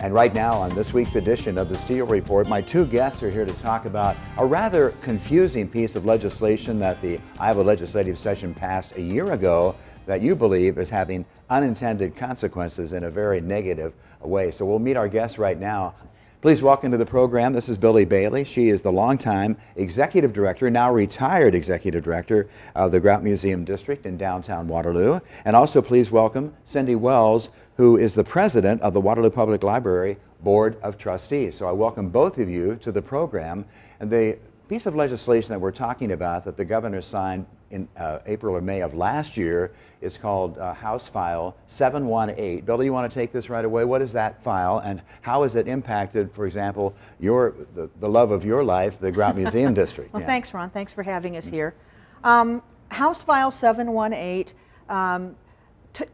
And right now on this week's edition of the Steele Report, my two guests are here to talk about a rather confusing piece of legislation that the Iowa legislative session passed a year ago that you believe is having unintended consequences in a very negative way. So we'll meet our guests right now. Please welcome to the program, this is Billy Bailey. She is the longtime executive director, now retired executive director of the Grout Museum District in downtown Waterloo. And also please welcome Cindy Wells, who is the president of the Waterloo Public Library Board of Trustees. So I welcome both of you to the program. And the piece of legislation that we're talking about that the governor signed in April or May of last year is called House File 718. Billy, you want to take this right away? What is that file and how has it impacted, for example, the love of your life, the Grout Museum District? Well, thanks, Ron. Thanks for having us here. House File 718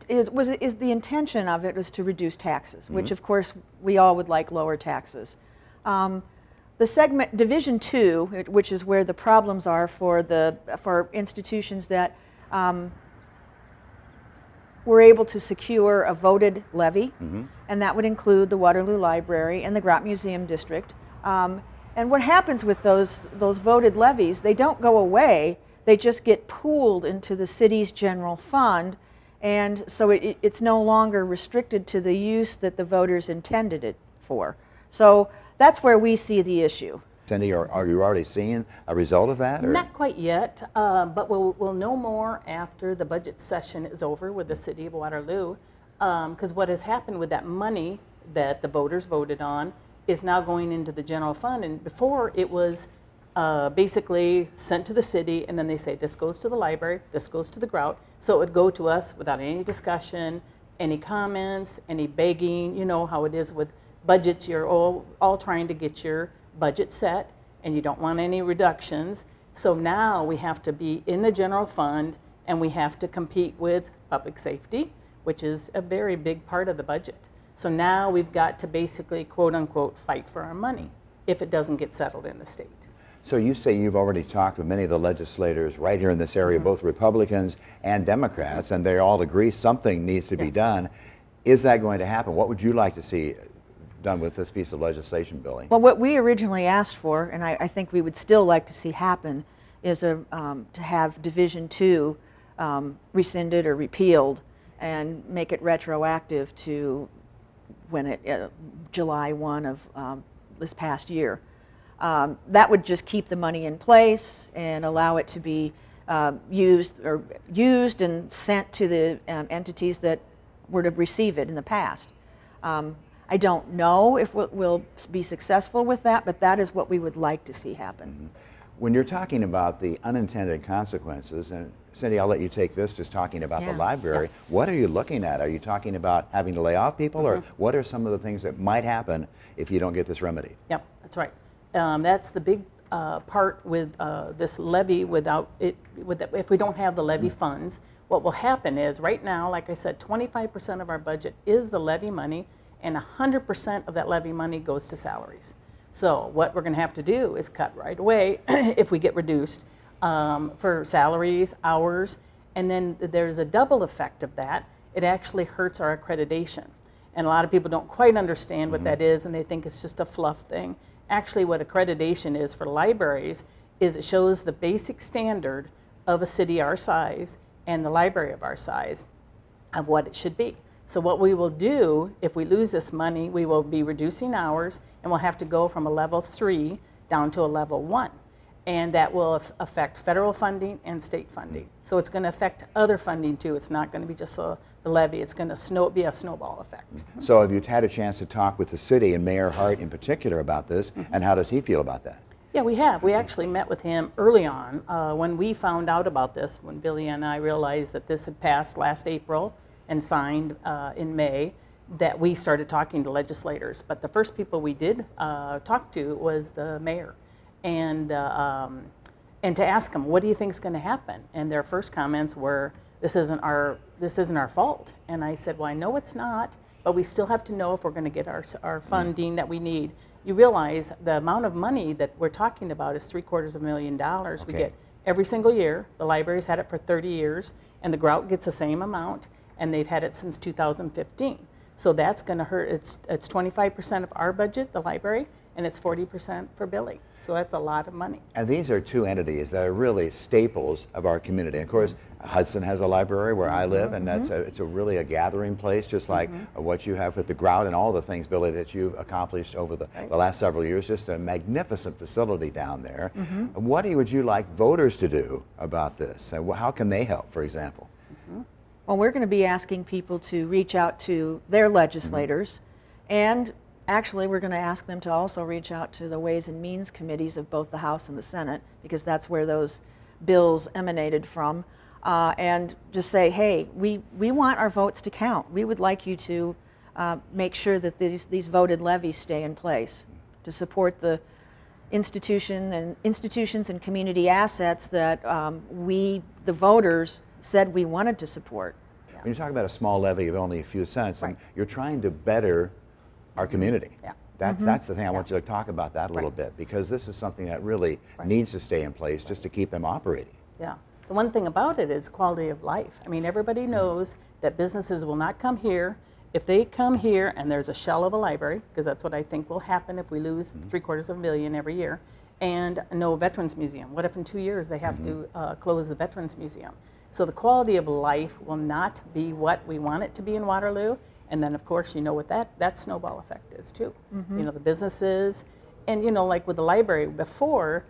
is the intention of it was to reduce taxes, which of course we all would like lower taxes. The segment Division 2, which is where the problems are for institutions that were able to secure a voted levy, and that would include the Waterloo Library and the Grout Museum District. And what happens with those voted levies, they don't go away, they just get pooled into the city's general fund, and so it's no longer restricted to the use that the voters intended it for. So that's where we see the issue. Cindy, are you already seeing a result of that? Or? Not quite yet, but we'll know more after the budget session is over with the city of Waterloo, because what has happened with that money that the voters voted on is now going into the general fund, and before it was basically sent to the city, and then they say this goes to the library, this goes to the Grout, so it would go to us without any discussion, any comments, any begging. You know how it is with budgets, you're all trying to get your budget set and you don't want any reductions. So now we have to be in the general fund and we have to compete with public safety, which is a very big part of the budget. So now we've got to basically, quote unquote, fight for our money if it doesn't get settled in the state. So you say you've already talked with many of the legislators right here in this area, both Republicans and Democrats, and they all agree something needs to be done. Is that going to happen? What would you like to see done with this piece of legislation, Billy? Well, what we originally asked for, and I think we would still like to see happen, is to have Division 2 rescinded or repealed and make it retroactive to when July 1 of this past year. That would just keep the money in place and allow it to be used and sent to the entities that were to receive it in the past. I don't know if we'll be successful with that, but that is what we would like to see happen. When you're talking about the unintended consequences, and Cindy, I'll let you take this, just talking about the library, what are you looking at? Are you talking about having to lay off people, or what are some of the things that might happen if you don't get this remedy? Yep, that's right. That's the big part with this levy. If we don't have the levy funds, what will happen is right now, like I said, 25% of our budget is the levy money, and 100% of that levy money goes to salaries. So what we're going to have to do is cut right away if we get reduced for salaries, hours, and then there's a double effect of that. It actually hurts our accreditation. And a lot of people don't quite understand what that is, and they think it's just a fluff thing. Actually, what accreditation is for libraries is it shows the basic standard of a city our size and the library of our size of what it should be. So what we will do, if we lose this money, we will be reducing hours, and we'll have to go from a level 3 down to a level 1. And that will affect federal funding and state funding. So it's going to affect other funding too. It's not going to be just the levy. It's going to be a snowball effect. So have you had a chance to talk with the city and Mayor Hart in particular about this, and how does he feel about that? Yeah, we have. We actually met with him early on when we found out about this, when Billy and I realized that this had passed last April and signed in May, that we started talking to legislators. But the first people we did talk to was the mayor, and to ask them, what do you think is going to happen? And their first comments were, this isn't our fault. And I said, well, I know it's not, but we still have to know if we're going to get our funding that we need. You realize the amount of money that we're talking about is $750,000. Okay. We get every single year. The library's had it for 30 years, and the Grout gets the same amount, and they've had it since 2015. So that's going to hurt. It's 25% of our budget, the library, and it's 40% for Billy. So that's a lot of money. And these are two entities that are really staples of our community. Of course, Hudson has a library where I live, and it's really a gathering place, just like what you have with the Grout and all the things, Billy, that you've accomplished over the last several years. Just a magnificent facility down there. What would you like voters to do about this? How can they help, for example? Well, we're going to be asking people to reach out to their legislators, and actually we're going to ask them to also reach out to the Ways and Means committees of both the House and the Senate, because that's where those bills emanated from, and just say, hey, we want our votes to count. We would like you to make sure that these voted levies stay in place to support the institutions and community assets that we, the voters, said we wanted to support. When you talk about a small levy of only a few cents, you're trying to better our community. That's the thing. I want you to talk about that a little bit, because this is something that really needs to stay in place just to keep them operating. Yeah. The one thing about it is quality of life. I mean, everybody knows that businesses will not come here. If they come here and there's a shell of a library, because that's what I think will happen if we lose $750,000 every year, and no Veterans Museum. What if in 2 years they have to close the Veterans Museum? So the quality of life will not be what we want it to be in Waterloo. And then, of course, you know what that snowball effect is, too. You know, the businesses. And, you know, like with the library, before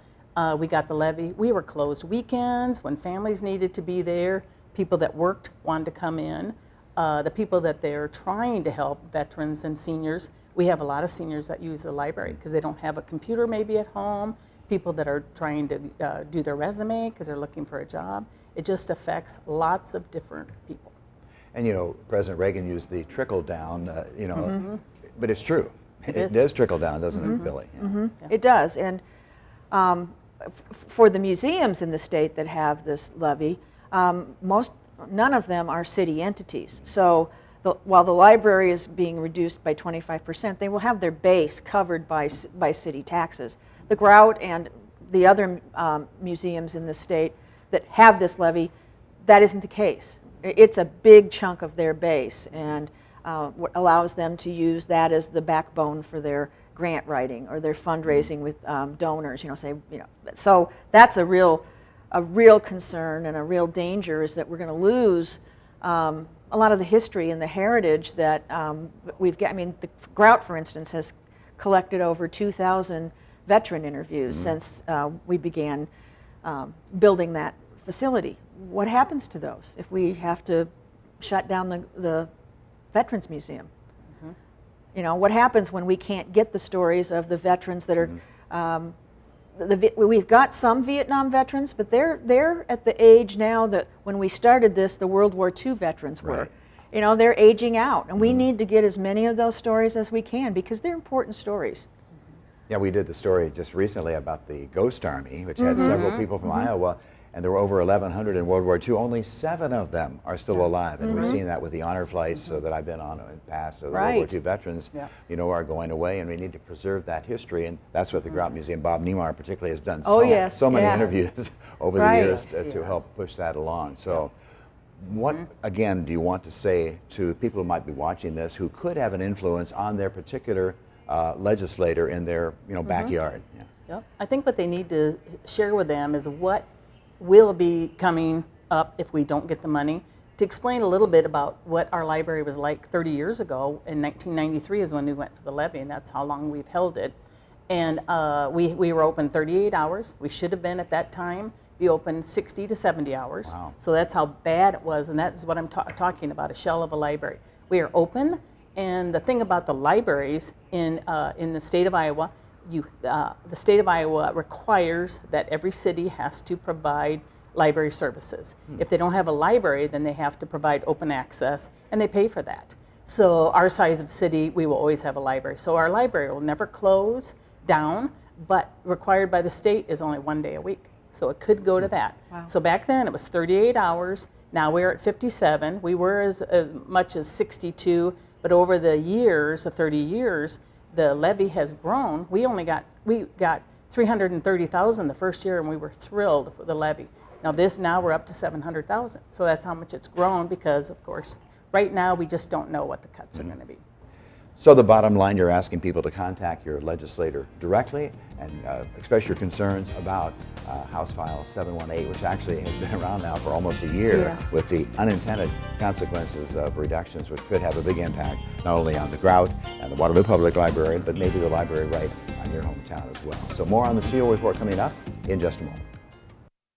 we got the levy, we were closed weekends when families needed to be there. People that worked wanted to come in. The people that they're trying to help, veterans and seniors, we have a lot of seniors that use the library because they don't have a computer maybe at home. People that are trying to do their resume because they're looking for a job. It just affects lots of different people. And you know, President Reagan used the trickle down, you know, but it's true. It does trickle down, doesn't it, Billy? Yeah. It does. And for the museums in the state that have this levy, none of them are city entities. So while the library is being reduced by 25%, they will have their base covered by city taxes. The Grout and the other museums in the state that have this levy, that isn't the case. It's a big chunk of their base, and allows them to use that as the backbone for their grant writing or their fundraising with donors. You know, so that's a real concern and a real danger, is that we're going to lose a lot of the history and the heritage that we've got. I mean, the Grout, for instance, has collected over 2,000 veteran interviews since we began building that facility. What happens to those if we have to shut down the Veterans Museum? You know, what happens when we can't get the stories of the veterans that are, we've got some Vietnam veterans, but they're at the age now that when we started this, the World War II veterans were. You know, they're aging out, and we need to get as many of those stories as we can, because they're important stories. Yeah, we did the story just recently about the Ghost Army, which had several people from Iowa, and there were over 1,100 in World War II. Only 7 of them are still alive, and we've seen that with the honor flights that I've been on in the past. So the World War II veterans, you know, are going away, and we need to preserve that history, and that's what the Grout Museum, Bob Niemeyer particularly, has done so many interviews over the years to help push that along. So what, again, do you want to say to people who might be watching this who could have an influence on their particular legislator in their backyard? I think what they need to share with them is what will be coming up if we don't get the money. To explain a little bit about what our library was like 30 years ago, in 1993 is when we went for the levy, and that's how long we've held it. And we were open 38 hours. We should have been at that time be open 60 to 70 hours. Wow. So that's how bad it was, and that's what I'm talking about, a shell of a library. We are open, and the thing about the libraries in the state of Iowa, the state of Iowa requires that every city has to provide library services. If they don't have a library, then they have to provide open access, and they pay for that. So our size of city, we will always have a library. So our library will never close down, but required by the state is only 1 day a week. So it could go to that. Wow. So back then it was 38 hours. Now we're at 57. We were as much as 62, but over the years, the 30 years, the levy has grown. We got $330,000 the first year, and we were thrilled with the levy. Now we're up to $700,000. So that's how much it's grown, because of course right now we just don't know what the cuts are going to be. So the bottom line, you're asking people to contact your legislator directly and express your concerns about House File 718, which actually has been around now for almost a year, with the unintended consequences of reductions, which could have a big impact not only on the Grout and the Waterloo Public Library, but maybe the library right on your hometown as well. So more on the Steele Report coming up in just a moment.